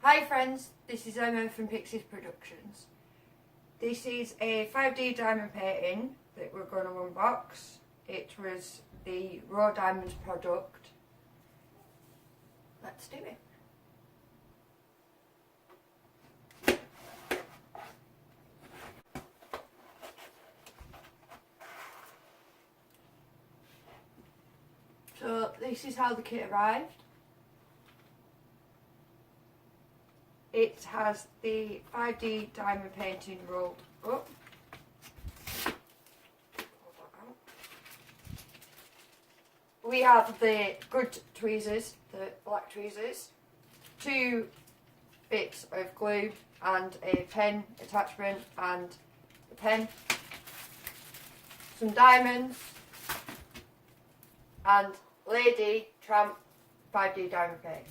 Hi friends, this is Emma from Pixies Productions. This is a 5D diamond painting that we're going to unbox. It was the RoweDiamonds product. Let's do it. So this is how the kit arrived. It has the 5D diamond painting rolled up. We have the good tweezers, the black tweezers, 2 bits of glue and a pen attachment and a pen, some diamonds and Lady Tramp 5D diamond paint.